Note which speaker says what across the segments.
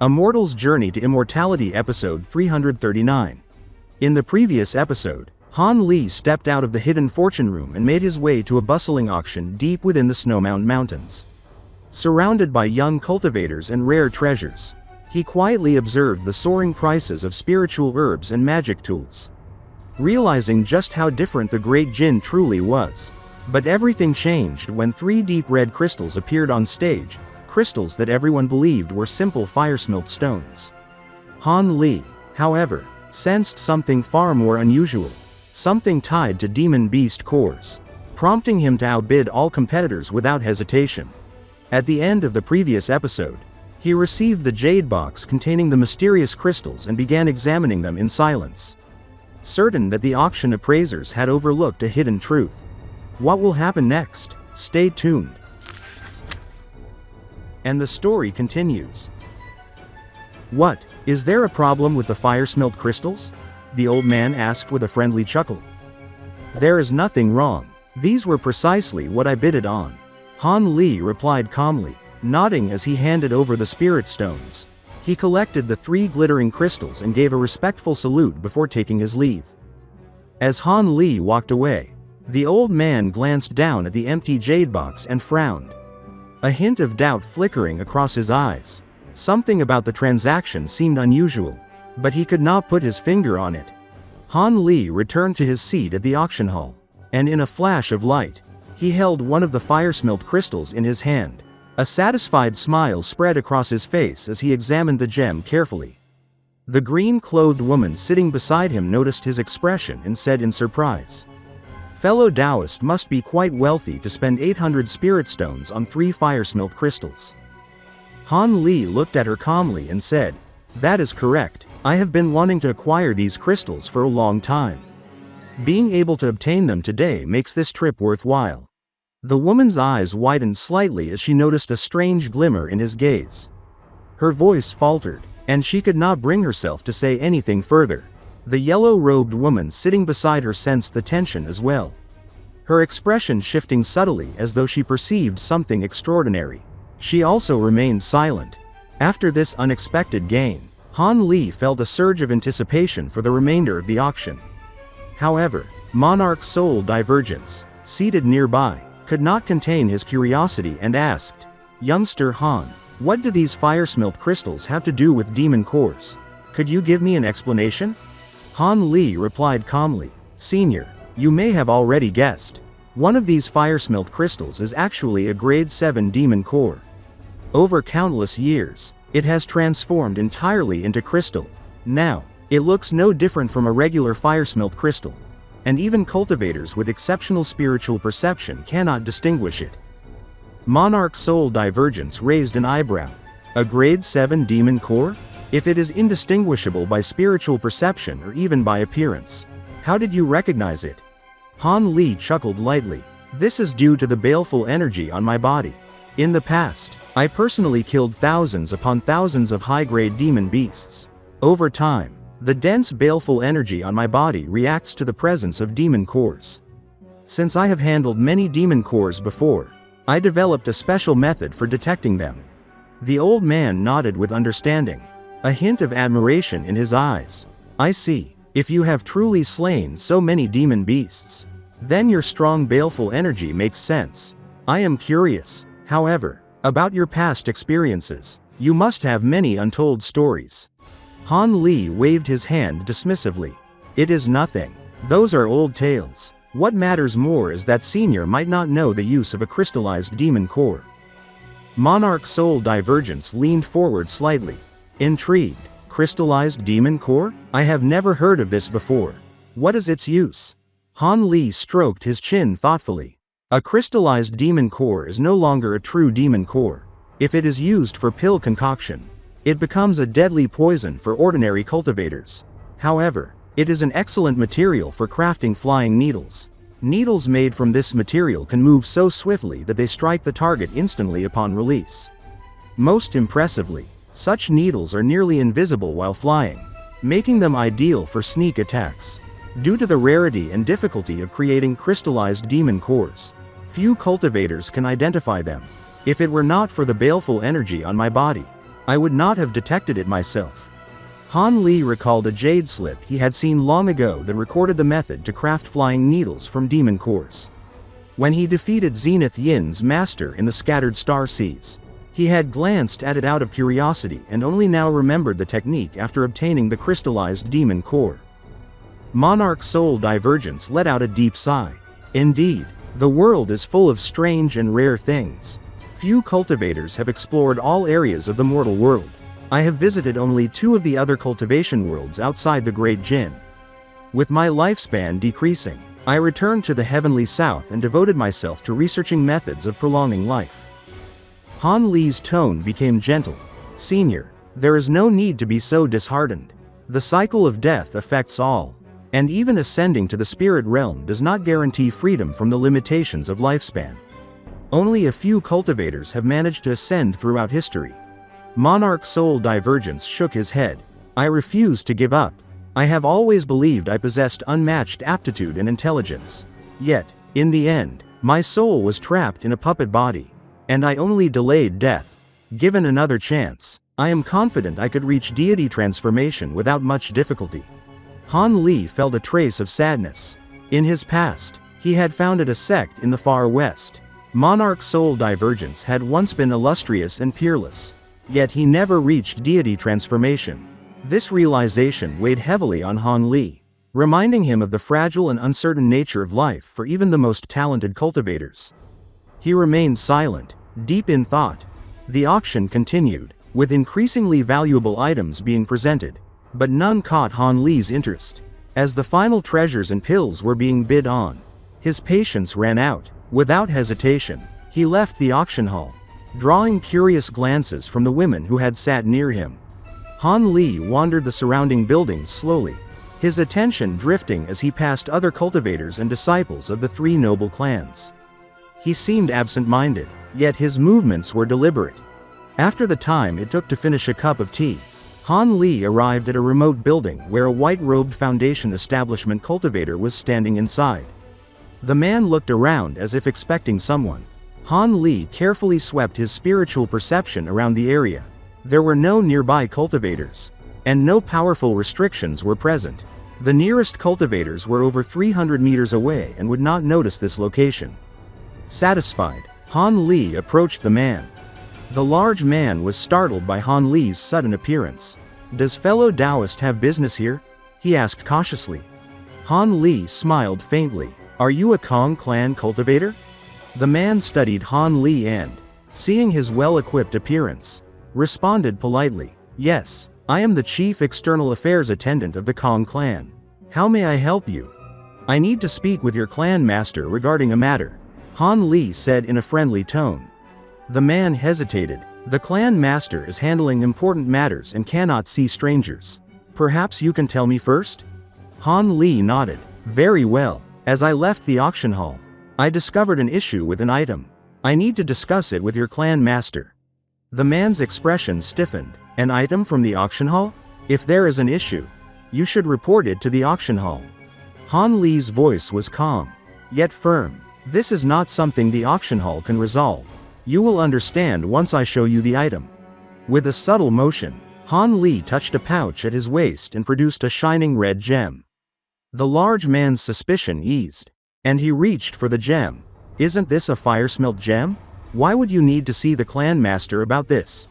Speaker 1: A Mortal's Journey to Immortality Episode 339. In the previous episode, Han Li stepped out of the hidden fortune room and made his way to a bustling auction deep within the Snowmound Mountains. Surrounded by young cultivators and rare treasures, he quietly observed the soaring prices of spiritual herbs and magic tools. Realizing just how different the Great Jin truly was. But everything changed when 3 deep red crystals appeared on stage, crystals that everyone believed were simple fire-smelt stones. Han Li, however, sensed something far more unusual, something tied to demon beast cores, prompting him to outbid all competitors without hesitation. At the end of the previous episode, he received the jade box containing the mysterious crystals and began examining them in silence. Certain that the auction appraisers had overlooked a hidden truth. What will happen next? Stay tuned. And the story continues. What, is there a problem with the fire-smelt crystals? The old man asked with a friendly chuckle. There is nothing wrong. These were precisely what I bidded on. Han Li replied calmly, nodding as he handed over the spirit stones. He collected the 3 glittering crystals and gave a respectful salute before taking his leave. As Han Li walked away, the old man glanced down at the empty jade box and frowned. A hint of doubt flickering across his eyes. Something about the transaction seemed unusual, but he could not put his finger on it. Han Li returned to his seat at the auction hall, and in a flash of light, he held one of the fire-smelt crystals in his hand. A satisfied smile spread across his face as he examined the gem carefully. The green-clothed woman sitting beside him noticed his expression and said in surprise, "Fellow Taoist must be quite wealthy to spend 800 spirit stones on 3 fire-smelt crystals." Han Li looked at her calmly and said, "That is correct. I have been wanting to acquire these crystals for a long time. Being able to obtain them today makes this trip worthwhile." The woman's eyes widened slightly as she noticed a strange glimmer in his gaze. Her voice faltered, and she could not bring herself to say anything further. The yellow-robed woman sitting beside her sensed the tension as well. Her expression shifting subtly as though she perceived something extraordinary. She also remained silent. After this unexpected gain, Han Li felt a surge of anticipation for the remainder of the auction. However, Monarch Soul Divergence, seated nearby, could not contain his curiosity and asked, "Youngster Han, what do these fire-smelt crystals have to do with demon cores? Could you give me an explanation?" Han Li replied calmly, "Senior, you may have already guessed. One of these fire-smelt crystals is actually a grade 7 demon core. Over countless years, it has transformed entirely into crystal. Now, it looks no different from a regular fire-smelt crystal, and even cultivators with exceptional spiritual perception cannot distinguish it." Monarch Soul Divergence raised an eyebrow. A grade 7 demon core? If it is indistinguishable by spiritual perception or even by appearance, how did you recognize it? Han Li chuckled lightly. "This is due to the baleful energy on my body. In the past, I personally killed thousands upon thousands of high-grade demon beasts. Over time, the dense baleful energy on my body reacts to the presence of demon cores. Since I have handled many demon cores before, I developed a special method for detecting them." The old man nodded with understanding, a hint of admiration in his eyes. "I see. If you have truly slain so many demon beasts, then your strong baleful energy makes sense. I am curious, however, about your past experiences. You must have many untold stories." Han Li waved his hand dismissively. "It is nothing. Those are old tales. What matters more is that Senior might not know the use of a crystallized demon core." Monarch Soul Divergence leaned forward slightly, intrigued. "Crystallized demon core? I have never heard of this before. What is its use?" Han Li stroked his chin thoughtfully. "A crystallized demon core is no longer a true demon core. If it is used for pill concoction, it becomes a deadly poison for ordinary cultivators. However, it is an excellent material for crafting flying needles. Needles made from this material can move so swiftly that they strike the target instantly upon release. Most impressively, such needles are nearly invisible while flying, making them ideal for sneak attacks. Due to the rarity and difficulty of creating crystallized demon cores, few cultivators can identify them. If it were not for the baleful energy on my body, I would not have detected it myself. Han Li recalled a jade slip he had seen long ago that recorded the method to craft flying needles from demon cores. When he defeated Zenith Yin's master in the scattered star seas, he had glanced at it out of curiosity and only now remembered the technique after obtaining the crystallized demon core. Monarch Soul Divergence let out a deep sigh. Indeed, the world is full of strange and rare things. Few cultivators have explored all areas of the mortal world. I have visited only 2 of the other cultivation worlds outside the Great Jin. With my lifespan decreasing, I returned to the heavenly south and devoted myself to researching methods of prolonging life. Han Li's tone became gentle. Senior, there is no need to be so disheartened. The cycle of death affects all. And even ascending to the spirit realm does not guarantee freedom from the limitations of lifespan. Only a few cultivators have managed to ascend throughout history. Monarch Soul Divergence shook his head. I refuse to give up. I have always believed I possessed unmatched aptitude and intelligence. Yet, in the end, my soul was trapped in a puppet body. And I only delayed death. Given another chance, I am confident I could reach deity transformation without much difficulty. Han Li felt a trace of sadness. In his past, he had founded a sect in the far west. Monarch Soul Divergence had once been illustrious and peerless. Yet he never reached deity transformation. This realization weighed heavily on Han Li, reminding him of the fragile and uncertain nature of life for even the most talented cultivators. He remained silent, deep in thought. The auction continued, with increasingly valuable items being presented. But none caught Han Li's interest. As the final treasures and pills were being bid on, his patience ran out. Without hesitation, he left the auction hall, drawing curious glances from the women who had sat near him. Han Li wandered the surrounding buildings slowly, his attention drifting as he passed other cultivators and disciples of the 3 noble clans. He seemed absent-minded, yet his movements were deliberate. After the time it took to finish a cup of tea, Han Li arrived at a remote building where a white-robed Foundation establishment cultivator was standing inside. The man looked around as if expecting someone. Han Li carefully swept his spiritual perception around the area. There were no nearby cultivators, and no powerful restrictions were present. The nearest cultivators were over 300 meters away and would not notice this location. Satisfied, Han Li approached the man. The large man was startled by Han Li's sudden appearance. "Does fellow Taoist have business here?" he asked cautiously. Han Li smiled faintly. "Are you a Feng Clan cultivator?" The man studied Han Li and, seeing his well-equipped appearance, responded politely. "Yes, I am the chief external affairs attendant of the Feng Clan. How may I help you?" "I need to speak with your clan master regarding a matter," Han Li said in a friendly tone. The man hesitated. "The clan master is handling important matters and cannot see strangers. Perhaps you can tell me first?" Han Li nodded. "Very well. As I left the auction hall, I discovered an issue with an item. I need to discuss it with your clan master." The man's expression stiffened. "An item from the auction hall? If there is an issue, you should report it to the auction hall." Han Li's voice was calm, yet firm. "This is not something the auction hall can resolve. You will understand once I show you the item." With a subtle motion, Han Li touched a pouch at his waist and produced a shining red gem. The large man's suspicion eased, and he reached for the gem. "Isn't this a fire-smelt gem? Why would you need to see the clan master about this?"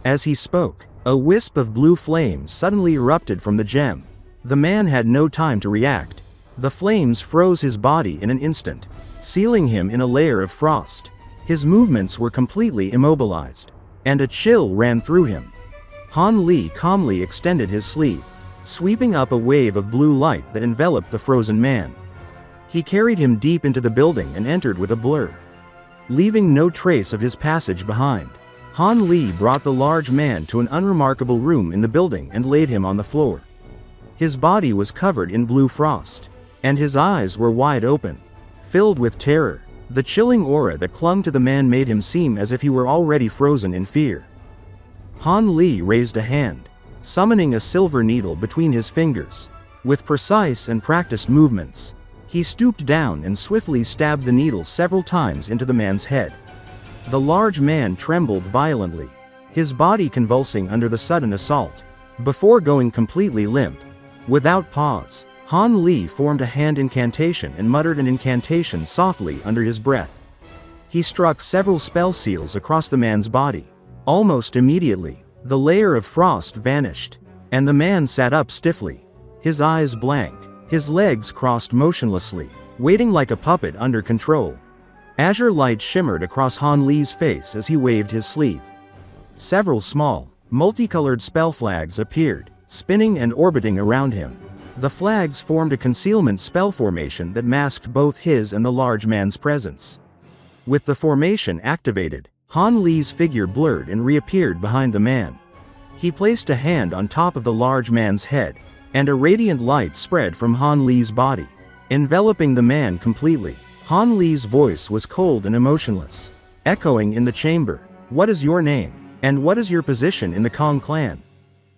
Speaker 1: As he spoke, a wisp of blue flame suddenly erupted from the gem. The man had no time to react. The flames froze his body in an instant, sealing him in a layer of frost. His movements were completely immobilized, and a chill ran through him. Han Li calmly extended his sleeve, sweeping up a wave of blue light that enveloped the frozen man. He carried him deep into the building and entered with a blur, leaving no trace of his passage behind. Han Li brought the large man to an unremarkable room in the building and laid him on the floor. His body was covered in blue frost, and his eyes were wide open, filled with terror. The chilling aura that clung to the man made him seem as if he were already frozen in fear. Han Li raised a hand, summoning a silver needle between his fingers. With precise and practiced movements, he stooped down and swiftly stabbed the needle several times into the man's head. The large man trembled violently, his body convulsing under the sudden assault. Before going completely limp, without pause, Han Li formed a hand incantation and muttered an incantation softly under his breath. He struck several spell seals across the man's body. Almost immediately, the layer of frost vanished, and the man sat up stiffly, his eyes blank, his legs crossed motionlessly, waiting like a puppet under control. Azure light shimmered across Han Li's face as he waved his sleeve. Several small, multicolored spell flags appeared, spinning and orbiting around him. The flags formed a concealment spell formation that masked both his and the large man's presence. With the formation activated, Han Li's figure blurred and reappeared behind the man. He placed a hand on top of the large man's head, and a radiant light spread from Han Li's body, enveloping the man completely. Han Li's voice was cold and emotionless, echoing in the chamber. "What is your name? And what is your position in the Feng Clan?"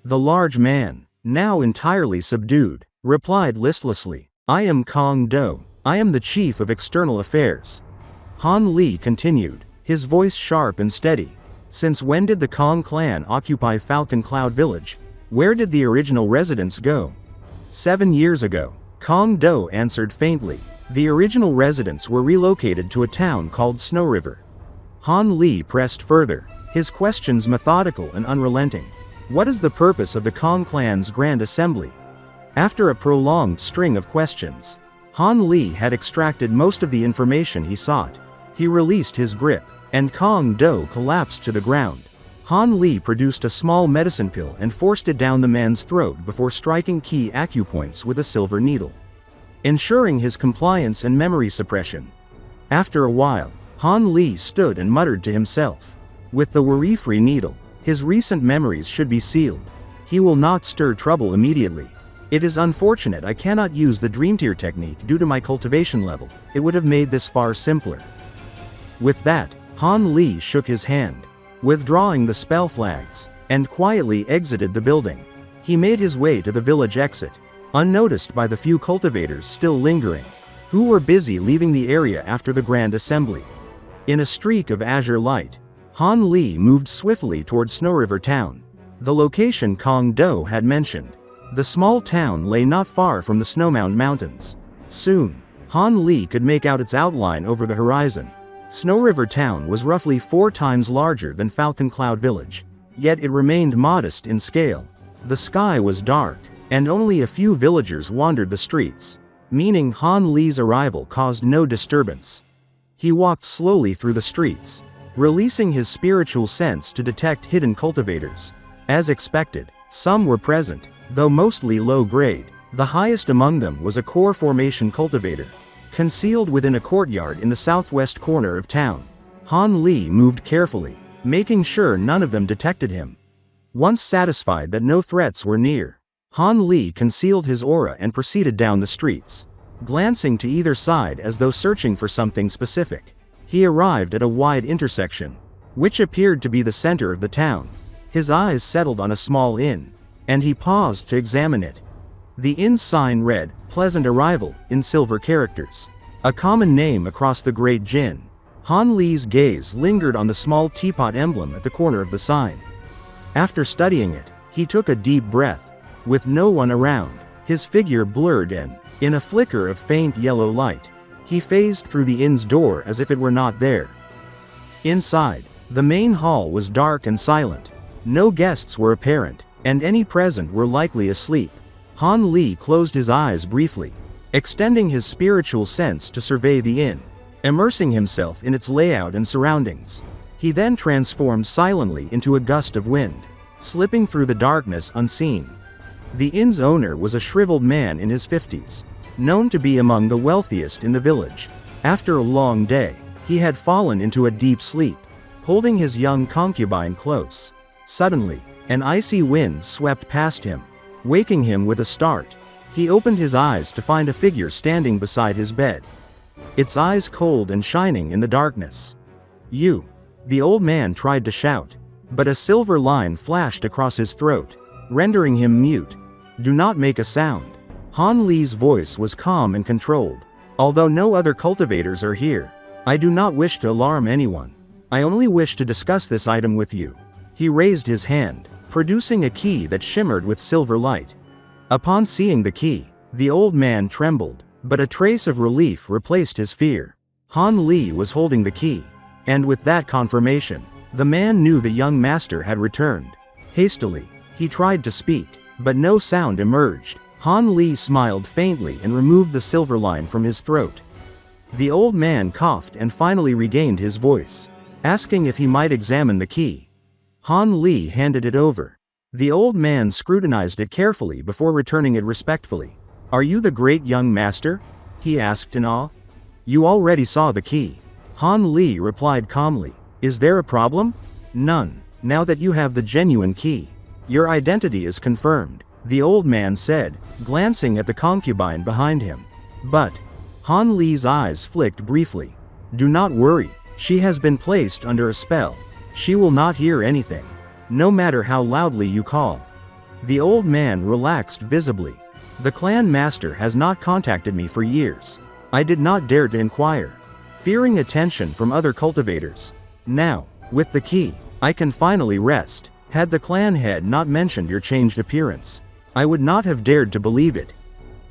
Speaker 1: The large man, now entirely subdued, replied listlessly, "I am Kong Do. I am the chief of external affairs." Han Li continued, his voice sharp and steady. "Since when did the Feng Clan occupy Falcon Cloud Village? Where did the original residents go?" 7 years ago, Kong Do answered faintly. "The original residents were relocated to a town called Snow River." Han Li pressed further, his questions methodical and unrelenting. "What is the purpose of the Feng Clan's Grand Assembly?" After a prolonged string of questions, Han Li had extracted most of the information he sought. He released his grip, and Kong Do collapsed to the ground. Han Li produced a small medicine pill and forced it down the man's throat before striking key acupoints with a silver needle, ensuring his compliance and memory suppression. After a while, Han Li stood and muttered to himself. With the worry-free needle, his recent memories should be sealed. He will not stir trouble immediately. It is unfortunate I cannot use the Dream Tier technique due to my cultivation level. It would have made this far simpler. With that, Han Li shook his hand, withdrawing the spell flags, and quietly exited the building. He made his way to the village exit, unnoticed by the few cultivators still lingering, who were busy leaving the area after the Grand Assembly. In a streak of azure light, Han Li moved swiftly toward Snow River Town, the location Kong Do had mentioned. The small town lay not far from the Snowmound Mountains. Soon, Han Li could make out its outline over the horizon. Snow River Town was roughly 4 times larger than Falcon Cloud Village, yet it remained modest in scale. The sky was dark, and only a few villagers wandered the streets, meaning Han Li's arrival caused no disturbance. He walked slowly through the streets, releasing his spiritual sense to detect hidden cultivators. As expected, some were present, though mostly low-grade. The highest among them was a core formation cultivator, concealed within a courtyard in the southwest corner of town. Han Li moved carefully, making sure none of them detected him. Once satisfied that no threats were near, Han Li concealed his aura and proceeded down the streets, glancing to either side as though searching for something specific. He arrived at a wide intersection, which appeared to be the center of the town. His eyes settled on a small inn, and he paused to examine it. The inn's sign read, "Pleasant Arrival," in silver characters, a common name across the Great Jin. Han Li's gaze lingered on the small teapot emblem at the corner of the sign. After studying it, he took a deep breath. With no one around, his figure blurred and, in a flicker of faint yellow light, he phased through the inn's door as if it were not there. Inside, the main hall was dark and silent. No guests were apparent, and any present were likely asleep. Han Li closed his eyes briefly, extending his spiritual sense to survey the inn, immersing himself in its layout and surroundings. He then transformed silently into a gust of wind, slipping through the darkness unseen. The inn's owner was a shriveled man in his 50s, known to be among the wealthiest in the village. After a long day, he had fallen into a deep sleep, holding his young concubine close. Suddenly, an icy wind swept past him, waking him with a start. He opened his eyes to find a figure standing beside his bed, its eyes cold and shining in the darkness. "You!" The old man tried to shout, but a silver line flashed across his throat, rendering him mute. "Do not make a sound." Han Li's voice was calm and controlled. "Although no other cultivators are here, I do not wish to alarm anyone. I only wish to discuss this item with you." He raised his hand, producing a key that shimmered with silver light. Upon seeing the key, the old man trembled, but a trace of relief replaced his fear. Han Li was holding the key, and with that confirmation, the man knew the young master had returned. Hastily, he tried to speak, but no sound emerged. Han Li smiled faintly and removed the silver line from his throat. The old man coughed and finally regained his voice, asking if he might examine the key. Han Li handed it over. The old man scrutinized it carefully before returning it respectfully. "Are you the great young master?" he asked in awe. "You already saw the key." Han Li replied calmly. "Is there a problem?" "None. Now that you have the genuine key, your identity is confirmed," the old man said, glancing at the concubine behind him. "But," Han Li's eyes flicked briefly. "Do not worry, she has been placed under a spell. She will not hear anything, no matter how loudly you call." The old man relaxed visibly. "The clan master has not contacted me for years. I did not dare to inquire, fearing attention from other cultivators. Now, with the key, I can finally rest. Had the clan head not mentioned your changed appearance, I would not have dared to believe it."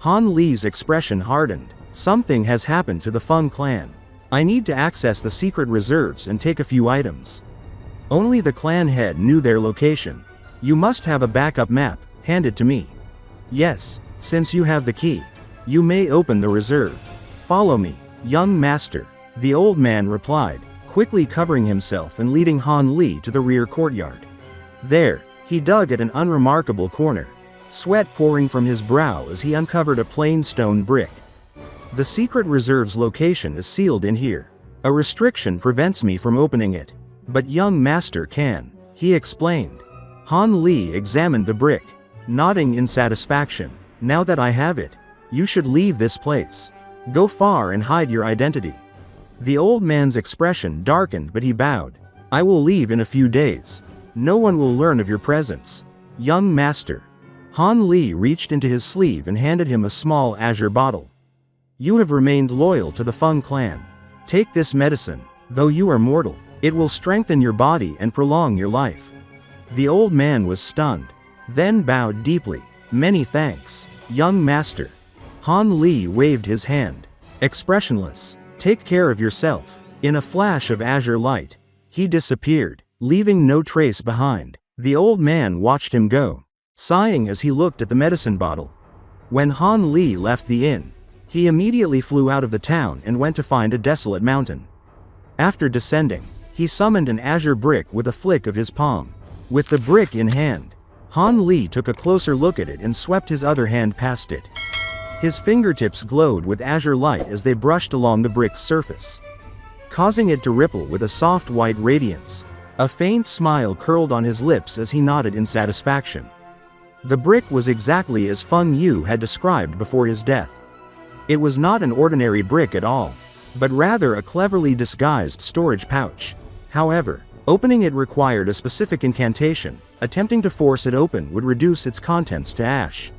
Speaker 1: Han Li's expression hardened. "Something has happened to the Feng Clan. I need to access the secret reserves and take a few items. Only the clan head knew their location. You must have a backup map. Hand it to me." "Yes, since you have the key, you may open the reserve. Follow me, young master," the old man replied, quickly covering himself and leading Han Li to the rear courtyard. There, he dug at an unremarkable corner, sweat pouring from his brow as he uncovered a plain stone brick. "The secret reserve's location is sealed in here. A restriction prevents me from opening it. But young master can," he explained. Han Li examined the brick, nodding in satisfaction. "Now that I have it, you should leave this place. Go far and hide your identity." The old man's expression darkened, but he bowed. "I will leave in a few days. No one will learn of your presence, young master." Han Li reached into his sleeve and handed him a small azure bottle. "You have remained loyal to the Feng clan. Take this medicine. Though you are mortal, it will strengthen your body and prolong your life." The old man was stunned, then bowed deeply. "Many thanks, young master." Han Li waved his hand, expressionless. "Take care of yourself." In a flash of azure light, he disappeared, leaving no trace behind. The old man watched him go, sighing as he looked at the medicine bottle. When Han Li left the inn, he immediately flew out of the town and went to find a desolate mountain. After descending, he summoned an azure brick with a flick of his palm. With the brick in hand, Han Li took a closer look at it and swept his other hand past it. His fingertips glowed with azure light as they brushed along the brick's surface, causing it to ripple with a soft white radiance. A faint smile curled on his lips as he nodded in satisfaction. The brick was exactly as Feng Yu had described before his death. It was not an ordinary brick at all, but rather a cleverly disguised storage pouch. However, opening it required a specific incantation. Attempting to force it open would reduce its contents to ash.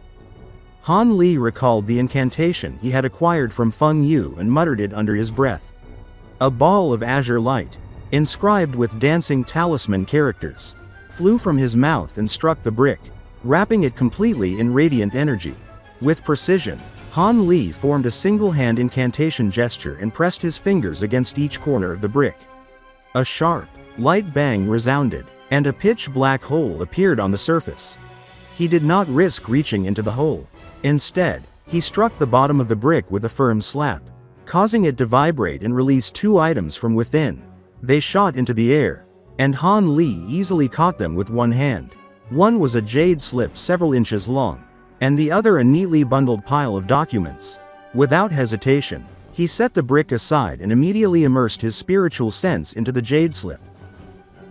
Speaker 1: Han Li recalled the incantation he had acquired from Feng Yu and muttered it under his breath. A ball of azure light, inscribed with dancing talisman characters, flew from his mouth and struck the brick, wrapping it completely in radiant energy. With precision, Han Li formed a single-hand incantation gesture and pressed his fingers against each corner of the brick. A sharp, light bang resounded, and a pitch-black hole appeared on the surface. He did not risk reaching into the hole. Instead, he struck the bottom of the brick with a firm slap, causing it to vibrate and release two items from within. They shot into the air, and Han Li easily caught them with one hand. One was a jade slip several inches long, and the other a neatly bundled pile of documents. Without hesitation, he set the brick aside and immediately immersed his spiritual sense into the jade slip.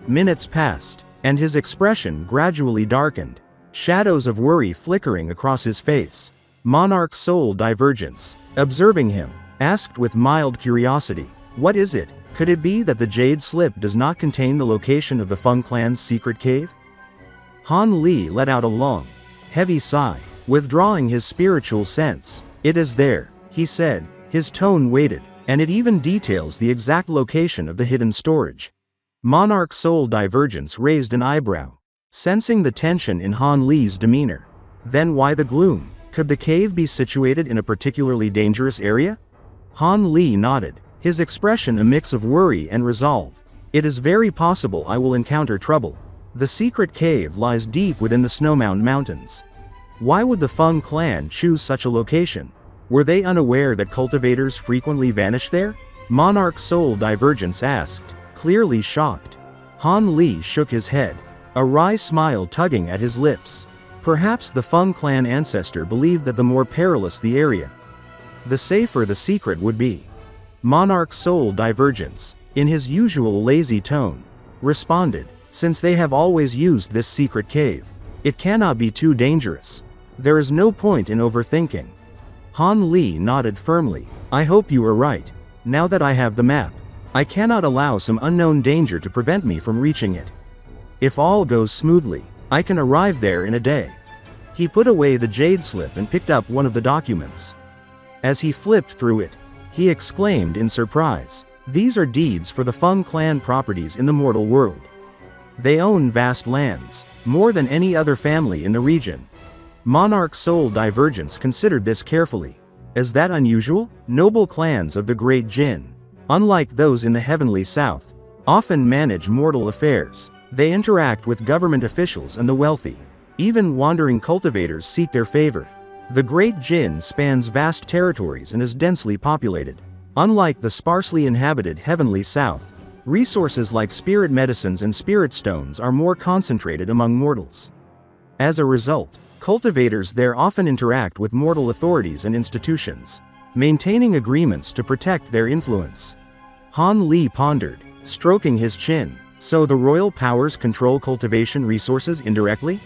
Speaker 1: Minutes passed, and his expression gradually darkened, shadows of worry flickering across his face. Monarch Soul Divergence, observing him, asked with mild curiosity, "What is it? Could it be that the jade slip does not contain the location of the Feng Clan's secret cave?" Han Li let out a long, heavy sigh, withdrawing his spiritual sense. "It is there," he said, his tone weighted, "and it even details the exact location of the hidden storage." Monarch Soul Divergence raised an eyebrow, sensing the tension in Han Li's demeanor. Then why the gloom? Could the cave be situated in a particularly dangerous area? Han Li nodded, his expression a mix of worry and resolve. It is very possible I will encounter trouble. The secret cave lies deep within the Snowmound Mountains. Why would the Feng Clan choose such a location? Were they unaware that cultivators frequently vanish there? Monarch Soul Divergence asked, clearly shocked. Han Li shook his head, a wry smile tugging at his lips. Perhaps the Feng Clan ancestor believed that the more perilous the area, the safer the secret would be. Monarch Soul Divergence, in his usual lazy tone, responded, since they have always used this secret cave, it cannot be too dangerous. There is no point in overthinking. Han Li nodded firmly. I hope you are right. Now that I have the map, I cannot allow some unknown danger to prevent me from reaching it. If all goes smoothly, I can arrive there in a day. He put away the jade slip and picked up one of the documents. As he flipped through it, he exclaimed in surprise, these are deeds for the Feng Clan properties in the mortal world. They own vast lands, more than any other family in the region. Monarch Soul Divergence considered this carefully. Is that unusual? Noble clans of the Great Jin, unlike those in the heavenly south, often manage mortal affairs. They interact with government officials and the wealthy. Even wandering cultivators seek their favor. The Great Jin spans vast territories and is densely populated. Unlike the sparsely inhabited heavenly south, resources like spirit medicines and spirit stones are more concentrated among mortals. As a result, cultivators there often interact with mortal authorities and institutions, maintaining agreements to protect their influence. Han Li pondered, stroking his chin. So the royal powers control cultivation resources indirectly?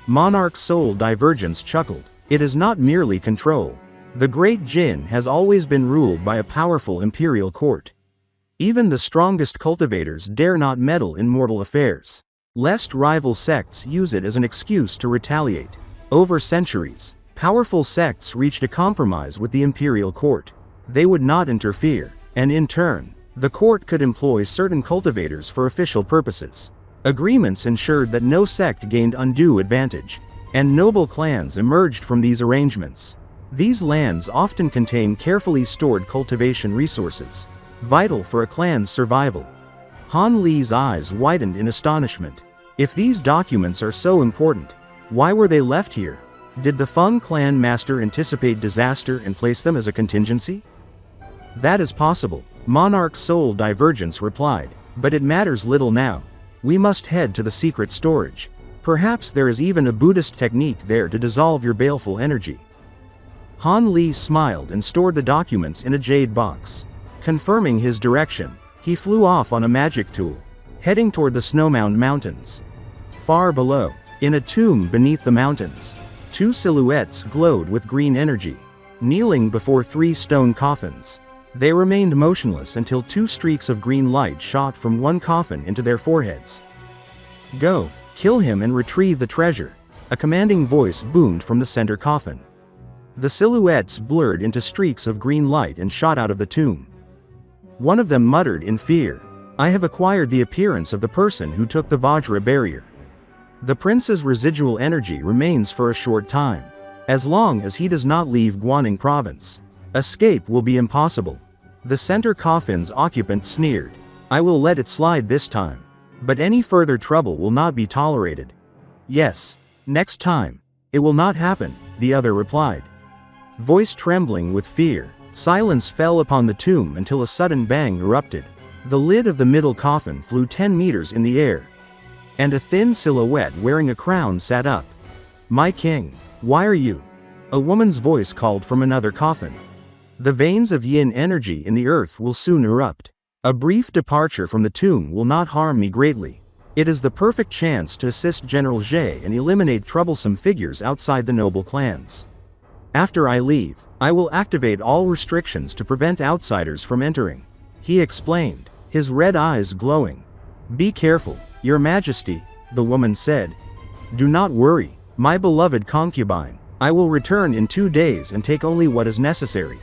Speaker 1: Monarch Soul Divergence chuckled. It is not merely control. The Great Jin has always been ruled by a powerful imperial court. Even the strongest cultivators dare not meddle in mortal affairs, lest rival sects use it as an excuse to retaliate. Over centuries, powerful sects reached a compromise with the imperial court. They would not interfere, and in turn, the court could employ certain cultivators for official purposes. Agreements ensured that no sect gained undue advantage, and noble clans emerged from these arrangements. These lands often contain carefully stored cultivation resources, vital for a clan's survival. Han Li's eyes widened in astonishment. If these documents are so important, why were they left here? Did the Feng Clan master anticipate disaster and place them as a contingency? That is possible, Monarch Soul Divergence replied, but it matters little now. We must head to the secret storage. Perhaps there is even a Buddhist technique there to dissolve your baleful energy. Han Li smiled and stored the documents in a jade box. Confirming his direction, he flew off on a magic tool, heading toward the Snowmound Mountains. Far below, in a tomb beneath the mountains, two silhouettes glowed with green energy, kneeling before three stone coffins. They remained motionless until two streaks of green light shot from one coffin into their foreheads. Go, kill him and retrieve the treasure, a commanding voice boomed from the center coffin. The silhouettes blurred into streaks of green light and shot out of the tomb. One of them muttered in fear, I have acquired the appearance of the person who took the Vajra barrier. The prince's residual energy remains for a short time. As long as he does not leave Guaning province, escape will be impossible. The center coffin's occupant sneered. I will let it slide this time, but any further trouble will not be tolerated. Yes, next time. It will not happen, the other replied. Voice trembling with fear, silence fell upon the tomb until a sudden bang erupted. The lid of the middle coffin flew 10 meters in the air, and a thin silhouette wearing a crown sat up. My king, why are you? A woman's voice called from another coffin. The veins of yin energy in the earth will soon erupt. A brief departure from the tomb will not harm me greatly. It is the perfect chance to assist General Jie and eliminate troublesome figures outside the noble clans. After I leave, I will activate all restrictions to prevent outsiders from entering, he explained, his red eyes glowing. Be careful, Your Majesty, the woman said. Do not worry, my beloved concubine. I will return in 2 days and take only what is necessary.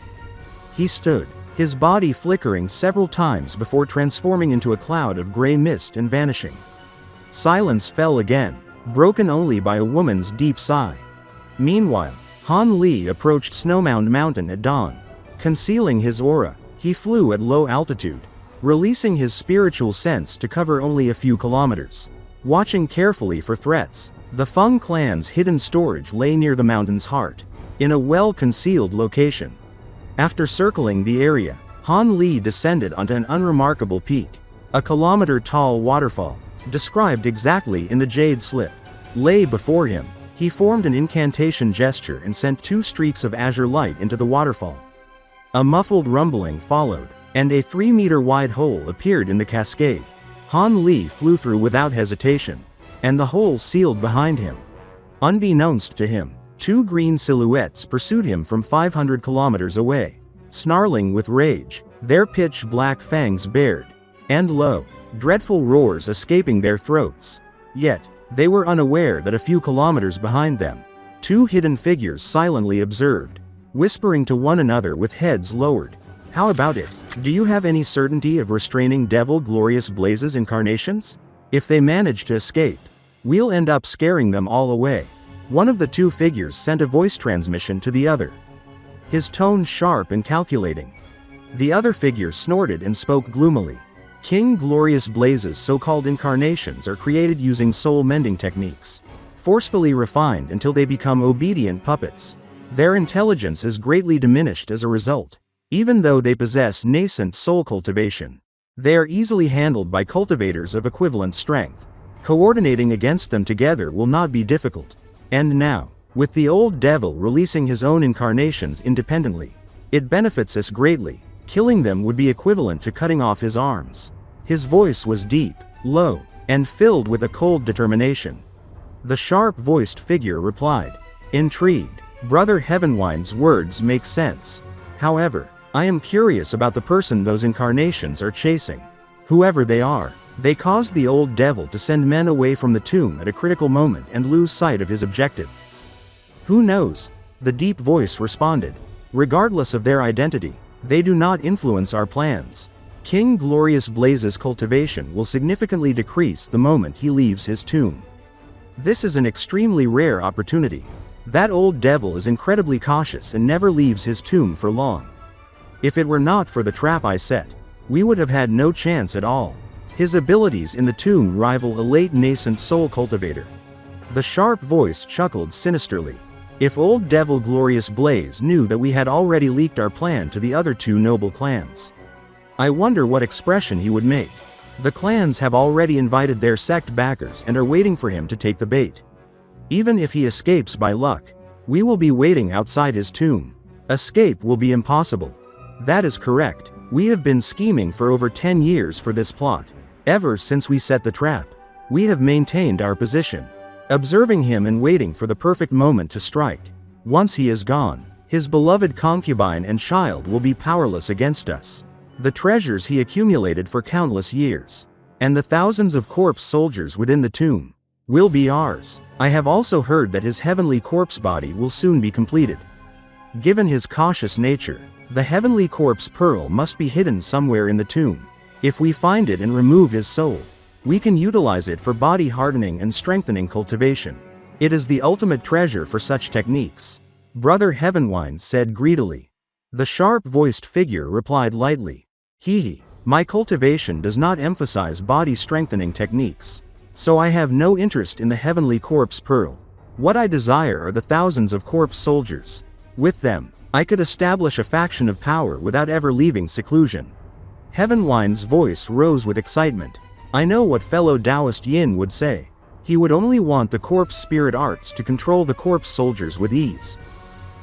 Speaker 1: He stood, his body flickering several times before transforming into a cloud of gray mist and vanishing. Silence fell again, broken only by a woman's deep sigh. Meanwhile, Han Li approached Snowmound Mountain at dawn. Concealing his aura, he flew at low altitude, releasing his spiritual sense to cover only a few kilometers. Watching carefully for threats, the Feng Clan's hidden storage lay near the mountain's heart, in a well-concealed location. After circling the area, Han Li descended onto an unremarkable peak. A kilometer-tall waterfall, described exactly in the jade slip, lay before him. He formed an incantation gesture and sent 2 streaks of azure light into the waterfall. A muffled rumbling followed, and a 3-meter-wide hole appeared in the cascade. Han Li flew through without hesitation, and the hole sealed behind him. Unbeknownst to him, 2 green silhouettes pursued him from 500 kilometers away. Snarling with rage, their pitch-black fangs bared, and low, dreadful roars escaping their throats. Yet, they were unaware that a few kilometers behind them, 2 hidden figures silently observed, whispering to one another with heads lowered. "How about it? Do you have any certainty of restraining Devil Glorious Blaze's incarnations? If they manage to escape, we'll end up scaring them all away." One of the 2 figures sent a voice transmission to the other, his tone sharp and calculating. The other figure snorted and spoke gloomily. King Glorious Blaze's so-called incarnations are created using soul-mending techniques, forcefully refined until they become obedient puppets. Their intelligence is greatly diminished as a result. Even though they possess nascent soul cultivation, they are easily handled by cultivators of equivalent strength. Coordinating against them together will not be difficult. And now, with the old devil releasing his own incarnations independently, it benefits us greatly. Killing them would be equivalent to cutting off his arms. His voice was deep, low, and filled with a cold determination. The sharp-voiced figure replied, intrigued. Brother Heavenwine's words make sense. However, I am curious about the person those incarnations are chasing. Whoever they are, they caused the old devil to send men away from the tomb at a critical moment and lose sight of his objective. Who knows? The deep voice responded. Regardless of their identity, they do not influence our plans. King Glorious Blaze's cultivation will significantly decrease the moment he leaves his tomb. This is an extremely rare opportunity. That old devil is incredibly cautious and never leaves his tomb for long. If it were not for the trap I set, we would have had no chance at all. His abilities in the tomb rival a late nascent soul cultivator. The sharp voice chuckled sinisterly. If old Devil Glorious Blaze knew that we had already leaked our plan to the other 2 noble clans, I wonder what expression he would make. The clans have already invited their sect backers and are waiting for him to take the bait. Even if he escapes by luck, we will be waiting outside his tomb. Escape will be impossible. That is correct. We have been scheming for over 10 years for this plot. Ever since we set the trap, we have maintained our position, observing him and waiting for the perfect moment to strike. Once he is gone, his beloved concubine and child will be powerless against us. The treasures he accumulated for countless years, and the thousands of corpse soldiers within the tomb, will be ours. I have also heard that his heavenly corpse body will soon be completed. Given his cautious nature, the heavenly corpse pearl must be hidden somewhere in the tomb. If we find it and remove his soul, we can utilize it for body hardening and strengthening cultivation. It is the ultimate treasure for such techniques. Brother Heavenwine said greedily. The sharp-voiced figure replied lightly. Hee, my cultivation does not emphasize body-strengthening techniques, so I have no interest in the heavenly corpse pearl. What I desire are the thousands of corpse soldiers. With them, I could establish a faction of power without ever leaving seclusion. Heavenwine's voice rose with excitement. I know what fellow Taoist Yin would say. He would only want the corpse spirit arts to control the corpse soldiers with ease.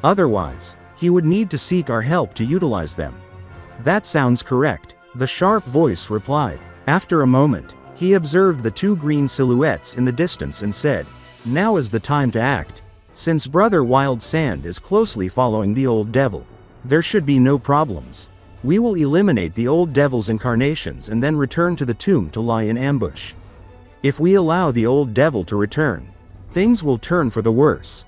Speaker 1: Otherwise, he would need to seek our help to utilize them. That sounds correct, the sharp voice replied. After a moment, he observed the 2 green silhouettes in the distance and said, now is the time to act. Since Brother Wild Sand is closely following the old devil, there should be no problems. We will eliminate the old devil's incarnations and then return to the tomb to lie in ambush. If we allow the old devil to return, things will turn for the worse.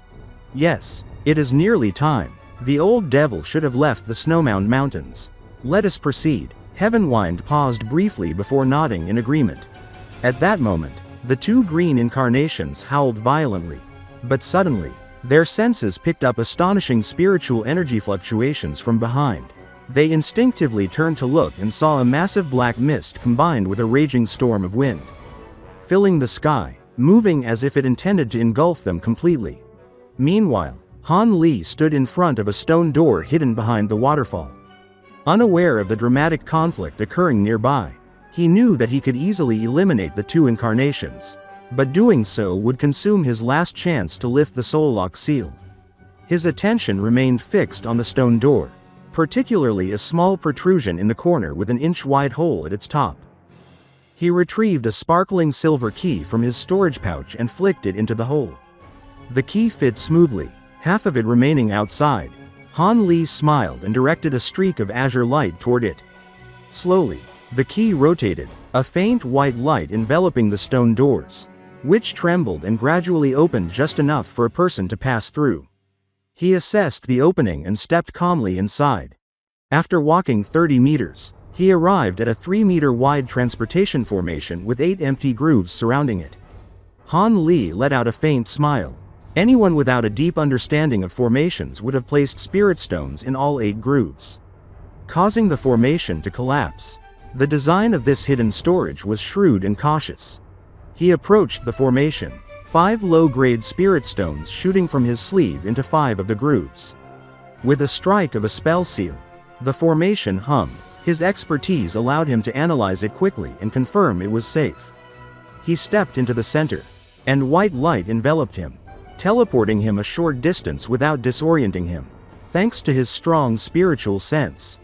Speaker 1: Yes, it is nearly time. The old devil should have left the Snowmound Mountains. Let us proceed. Heavenwind paused briefly before nodding in agreement. At that moment, the two green incarnations howled violently. But suddenly, their senses picked up astonishing spiritual energy fluctuations from behind. They instinctively turned to look and saw a massive black mist combined with a raging storm of wind, filling the sky, moving as if it intended to engulf them completely. Meanwhile, Han Li stood in front of a stone door hidden behind the waterfall. Unaware of the dramatic conflict occurring nearby, he knew that he could easily eliminate the two incarnations, but doing so would consume his last chance to lift the soul lock seal. His attention remained fixed on the stone door, particularly a small protrusion in the corner with an inch-wide hole at its top. He retrieved a sparkling silver key from his storage pouch and flicked it into the hole. The key fit smoothly, half of it remaining outside. Han Li smiled and directed a streak of azure light toward it. Slowly, the key rotated, a faint white light enveloping the stone doors, which trembled and gradually opened just enough for a person to pass through. He assessed the opening and stepped calmly inside. After walking 30 meters, he arrived at a 3-meter-wide transportation formation with 8 empty grooves surrounding it. Han Li let out a faint smile. Anyone without a deep understanding of formations would have placed spirit stones in all 8 grooves, causing the formation to collapse. The design of this hidden storage was shrewd and cautious. He approached the formation, 5 low-grade spirit stones shooting from his sleeve into 5 of the grooves. With a strike of a spell seal, the formation hummed. His expertise allowed him to analyze it quickly and confirm it was safe. He stepped into the center, and white light enveloped him, teleporting him a short distance without disorienting him, thanks to his strong spiritual sense.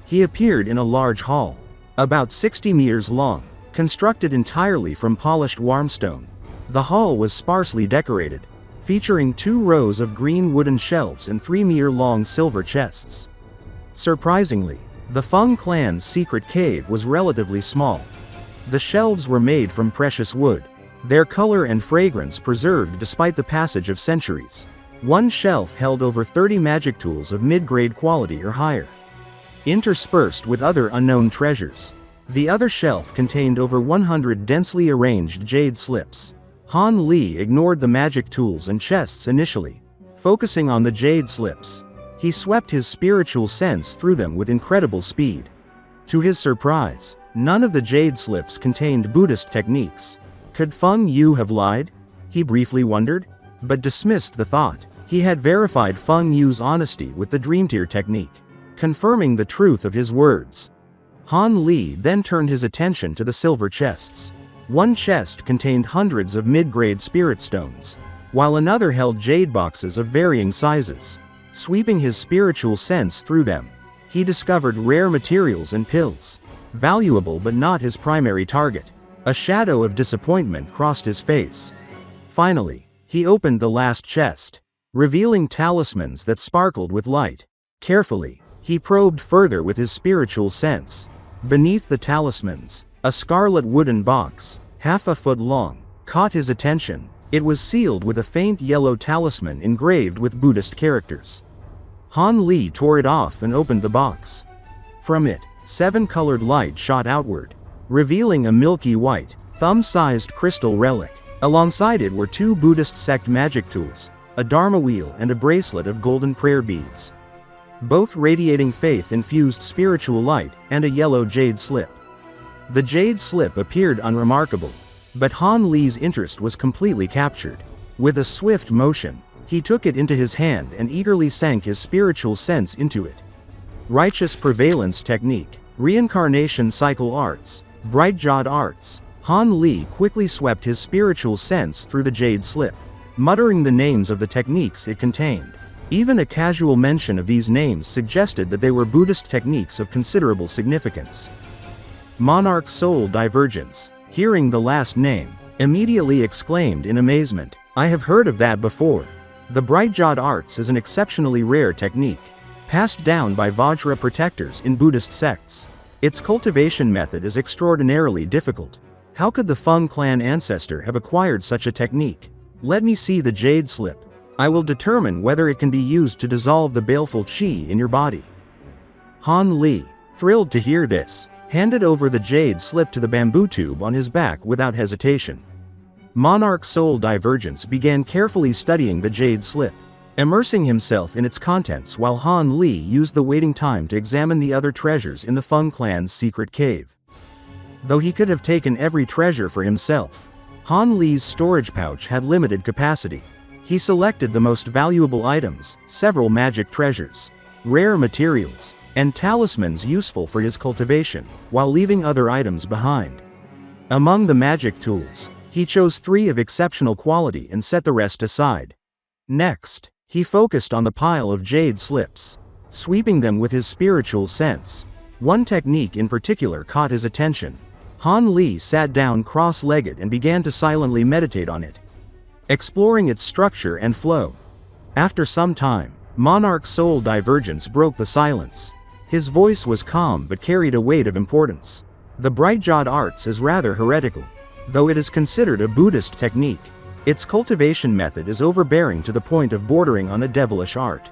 Speaker 1: He appeared in a large hall, about 60 meters long, constructed entirely from polished warmstone. The hall was sparsely decorated, featuring 2 rows of green wooden shelves and 3-meter-long silver chests. Surprisingly, the Feng Clan's secret cave was relatively small. The shelves were made from precious wood, their color and fragrance preserved despite the passage of centuries. One shelf held over 30 magic tools of mid-grade quality or higher, interspersed with other unknown treasures. The other shelf contained over 100 densely arranged jade slips. Han Li ignored the magic tools and chests initially, focusing on the jade slips. He swept his spiritual sense through them with incredible speed. To his surprise, none of the jade slips contained Buddhist techniques. Could Feng Yu have lied? He briefly wondered, but dismissed the thought. He had verified Feng Yu's honesty with the Dream Tier technique, confirming the truth of his words. Han Li then turned his attention to the silver chests. One chest contained hundreds of mid-grade spirit stones, while another held jade boxes of varying sizes. Sweeping his spiritual sense through them, he discovered rare materials and pills, valuable but not his primary target. A shadow of disappointment crossed his face. Finally, he opened the last chest, revealing talismans that sparkled with light. Carefully, he probed further with his spiritual sense. Beneath the talismans, a scarlet wooden box, half a foot long, caught his attention. It was sealed with a faint yellow talisman engraved with Buddhist characters. Han Li tore it off and opened the box. From it, 7-colored light shot outward, revealing a milky white, thumb-sized crystal relic. Alongside it were 2 Buddhist sect magic tools, a dharma wheel and a bracelet of golden prayer beads, both radiating faith-infused spiritual light, and a yellow jade slip. The jade slip appeared unremarkable, but Han Li's interest was completely captured. With a swift motion, he took it into his hand and eagerly sank his spiritual sense into it. Righteous Prevalence Technique, Reincarnation Cycle Arts, Brightjade Arts. Han Li quickly swept his spiritual sense through the jade slip, muttering the names of the techniques it contained. Even a casual mention of these names suggested that they were Buddhist techniques of considerable significance. Monarch Soul Divergence, hearing the last name, immediately exclaimed in amazement, "I have heard of that before." The Brightjade Arts is an exceptionally rare technique, passed down by Vajra protectors in Buddhist sects. Its cultivation method is extraordinarily difficult. How could the Feng Clan ancestor have acquired such a technique? Let me see the jade slip. I will determine whether it can be used to dissolve the baleful qi in your body. Han Li, thrilled to hear this, handed over the jade slip to the bamboo tube on his back without hesitation. Monarch Soul Divergence began carefully studying the jade slip, immersing himself in its contents while Han Li used the waiting time to examine the other treasures in the Feng Clan's secret cave. Though he could have taken every treasure for himself, Han Li's storage pouch had limited capacity. He selected the most valuable items, several magic treasures, rare materials, and talismans useful for his cultivation, while leaving other items behind. Among the magic tools, he chose 3 of exceptional quality and set the rest aside. Next, he focused on the pile of jade slips, sweeping them with his spiritual sense. One technique in particular caught his attention. Han Li sat down cross-legged and began to silently meditate on it, exploring its structure and flow. After some time, Monarch Soul Divergence broke the silence. His voice was calm but carried a weight of importance. The Brightjade Arts is rather heretical. Though it is considered a Buddhist technique, its cultivation method is overbearing to the point of bordering on a devilish art.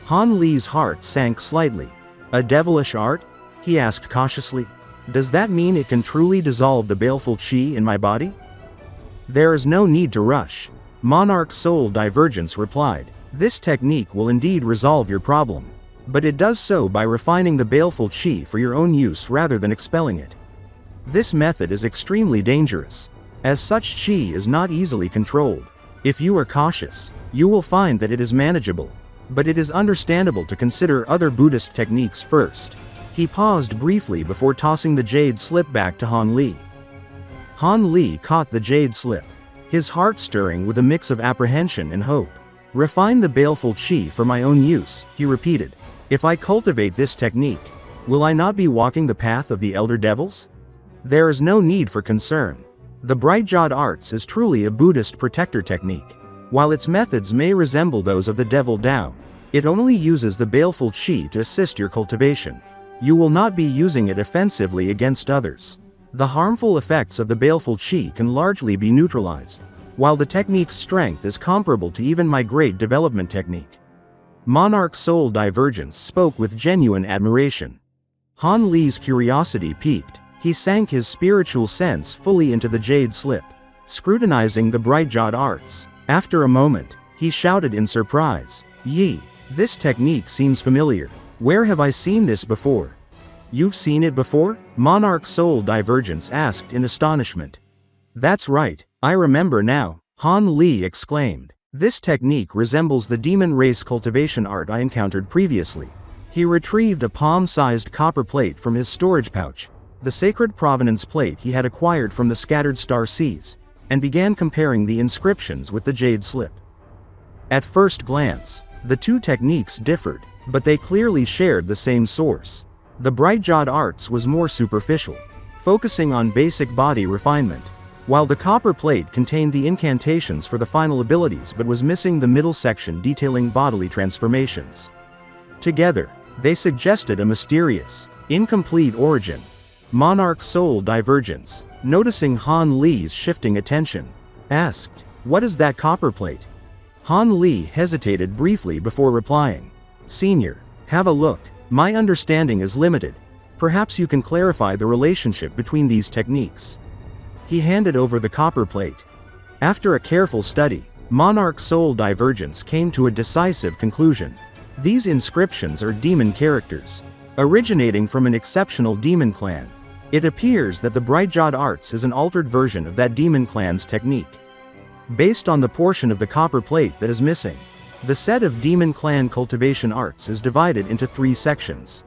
Speaker 1: Han Li's heart sank slightly. A devilish art? He asked cautiously. Does that mean it can truly dissolve the baleful qi in my body? There is no need to rush, Monarch Soul Divergence replied. This technique will indeed resolve your problem, but it does so by refining the baleful qi for your own use rather than expelling it. This method is extremely dangerous, as such qi is not easily controlled. If you are cautious, you will find that it is manageable, but it is understandable to consider other Buddhist techniques first. He paused briefly before tossing the jade slip back to Han Li. Han Li caught the jade slip, his heart stirring with a mix of apprehension and hope. Refine the baleful qi for my own use, he repeated. If I cultivate this technique, will I not be walking the path of the elder devils? There is no need for concern. The Brightjade Arts is truly a Buddhist protector technique. While its methods may resemble those of the Devil Dao, it only uses the baleful qi to assist your cultivation. You will not be using it offensively against others. The harmful effects of the baleful qi can largely be neutralized, while the technique's strength is comparable to even my great development technique. Monarch Soul Divergence spoke with genuine admiration. Han Li's curiosity piqued. He sank his spiritual sense fully into the jade slip, scrutinizing the Brightjade Arts. After a moment, he shouted in surprise, "Yi, this technique seems familiar. Where have I seen this before?" You've seen it before? Monarch Soul Divergence asked in astonishment. That's right, I remember now, Han Li exclaimed. This technique resembles the demon race cultivation art I encountered previously. He retrieved a palm-sized copper plate from his storage pouch, the sacred provenance plate he had acquired from the scattered star seas, and began comparing the inscriptions with the jade slip. At first glance, the two techniques differed, but they clearly shared the same source. The Brightjade Arts was more superficial, focusing on basic body refinement, while the copper plate contained the incantations for the final abilities but was missing the middle section detailing bodily transformations. Together, they suggested a mysterious, incomplete origin. Monarch Soul Divergence, noticing Han Li's shifting attention, asked, "What is that copper plate?" Han Li hesitated briefly before replying. "Senior, have a look. My understanding is limited. Perhaps you can clarify the relationship between these techniques." He handed over the copper plate. After a careful study, Monarch Soul Divergence came to a decisive conclusion. These inscriptions are demon characters, originating from an exceptional demon clan. It appears that the Brightjade Arts is an altered version of that demon clan's technique. Based on the portion of the copper plate that is missing, the set of demon clan cultivation arts is divided into 3 sections.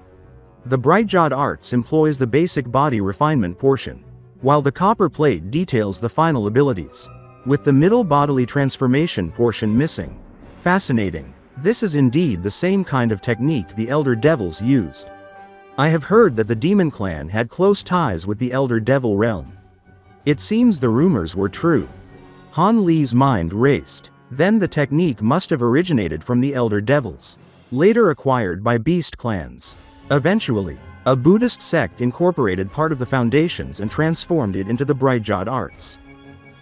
Speaker 1: The Brightjade Arts employs the basic body refinement portion, while the copper plate details the final abilities, with the middle bodily transformation portion missing. Fascinating. This is indeed the same kind of technique the Elder Devils used. I have heard that the Demon Clan had close ties with the Elder Devil realm. It seems the rumors were true. Han Li's mind raced. Then the technique must have originated from the Elder Devils, later acquired by beast clans. Eventually, a Buddhist sect incorporated part of the foundations and transformed it into the Brightjade Arts.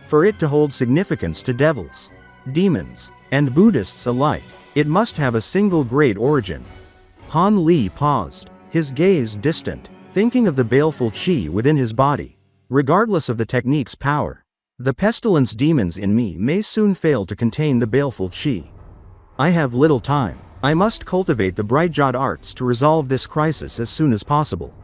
Speaker 1: For it to hold significance to devils, demons, and Buddhists alike, it must have a single great origin. Han Li paused. his gaze distant, thinking of the baleful qi within his body. Regardless of the technique's power, the pestilence demons in me may soon fail to contain the baleful qi. I have little time. I must cultivate the Brightjade Arts to resolve this crisis as soon as possible.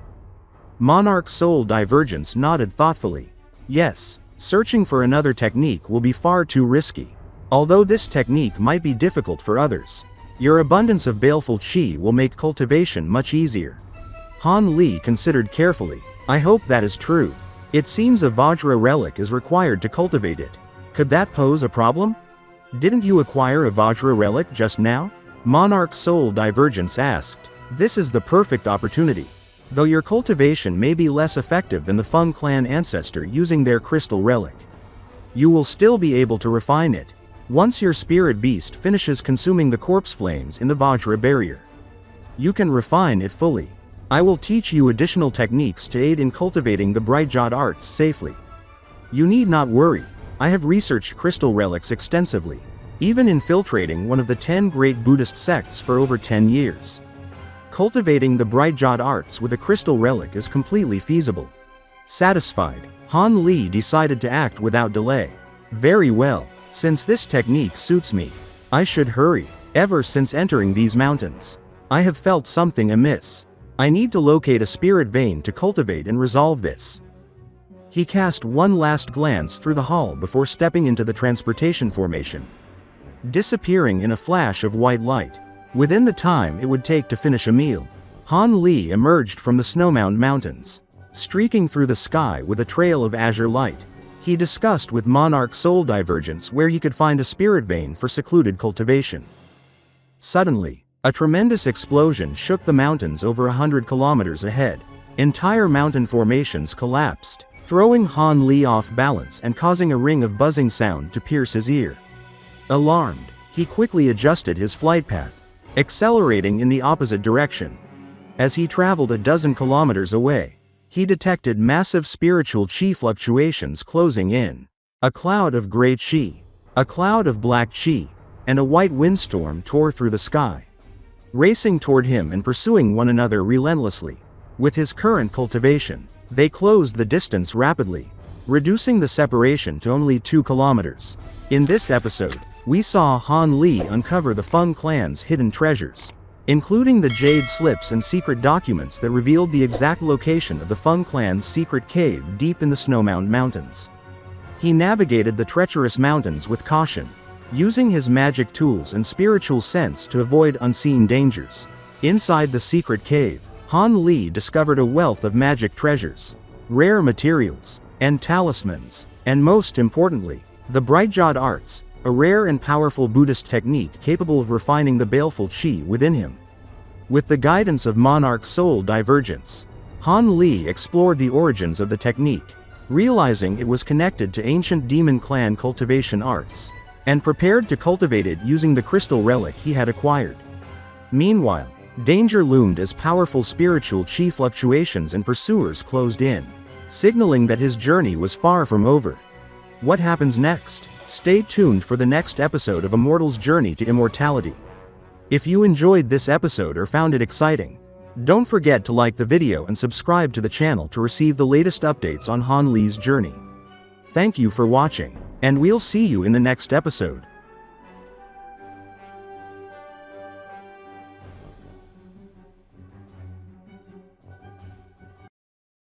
Speaker 1: Monarch Soul Divergence nodded thoughtfully. Yes, searching for another technique will be far too risky. Although this technique might be difficult for others, your abundance of baleful qi will make cultivation much easier. Han Li considered carefully. I hope that is true. It seems a Vajra relic is required to cultivate it. Could that pose a problem? Didn't you acquire a Vajra relic just now? Monarch Soul Divergence asked. This is the perfect opportunity. Though your cultivation may be less effective than the Feng Clan ancestor using their crystal relic, you will still be able to refine it once your spirit beast finishes consuming the corpse flames in the Vajra barrier. You can refine it fully. I will teach you additional techniques to aid in cultivating the Brightjade Arts safely. You need not worry. I have researched crystal relics extensively, even infiltrating one of the 10 great Buddhist sects for over 10 years. Cultivating the Brightjade Arts with a crystal relic is completely feasible. Satisfied, Han Li decided to act without delay. Very well, since this technique suits me, I should hurry. Ever since entering these mountains, I have felt something amiss. I need to locate a spirit vein to cultivate and resolve this. He cast one last glance through the hall before stepping into the transportation formation, disappearing in a flash of white light. Within the time it would take to finish a meal, Han Li emerged from the Snowmound Mountains, streaking through the sky with a trail of azure light. He discussed with Monarch Soul Divergence where he could find a spirit vein for secluded cultivation. Suddenly, a tremendous explosion shook the mountains over 100 kilometers ahead. Entire mountain formations collapsed, throwing Han Li off balance and causing a ring of buzzing sound to pierce his ear. Alarmed, he quickly adjusted his flight path, accelerating in the opposite direction. As he traveled a dozen kilometers away, he detected massive spiritual qi fluctuations closing in. A cloud of gray qi, a cloud of black qi, and a white windstorm tore through the sky, racing toward him and pursuing one another relentlessly. With his current cultivation, they closed the distance rapidly, reducing the separation to only 2 kilometers. In this episode, we saw Han Li uncover the Feng Clan's hidden treasures, including the jade slips and secret documents that revealed the exact location of the Feng Clan's secret cave deep in the Snowmound Mountains. He navigated the treacherous mountains with caution, using his magic tools and spiritual sense to avoid unseen dangers. Inside the secret cave, Han Li discovered a wealth of magic treasures, rare materials, and talismans, and most importantly, the Brightjade Arts, a rare and powerful Buddhist technique capable of refining the baleful qi within him. With the guidance of Monarch Soul Divergence, Han Li explored the origins of the technique, realizing it was connected to ancient demon clan cultivation arts, and prepared to cultivate it using the crystal relic he had acquired. Meanwhile, danger loomed as powerful spiritual qi fluctuations and pursuers closed in, signaling that his journey was far from over. What happens next? Stay tuned for the next episode of Immortal's Journey to Immortality. If you enjoyed this episode or found it exciting, don't forget to like the video and subscribe to the channel to receive the latest updates on Han Li's journey. Thank you for watching, and we'll see you in the next episode.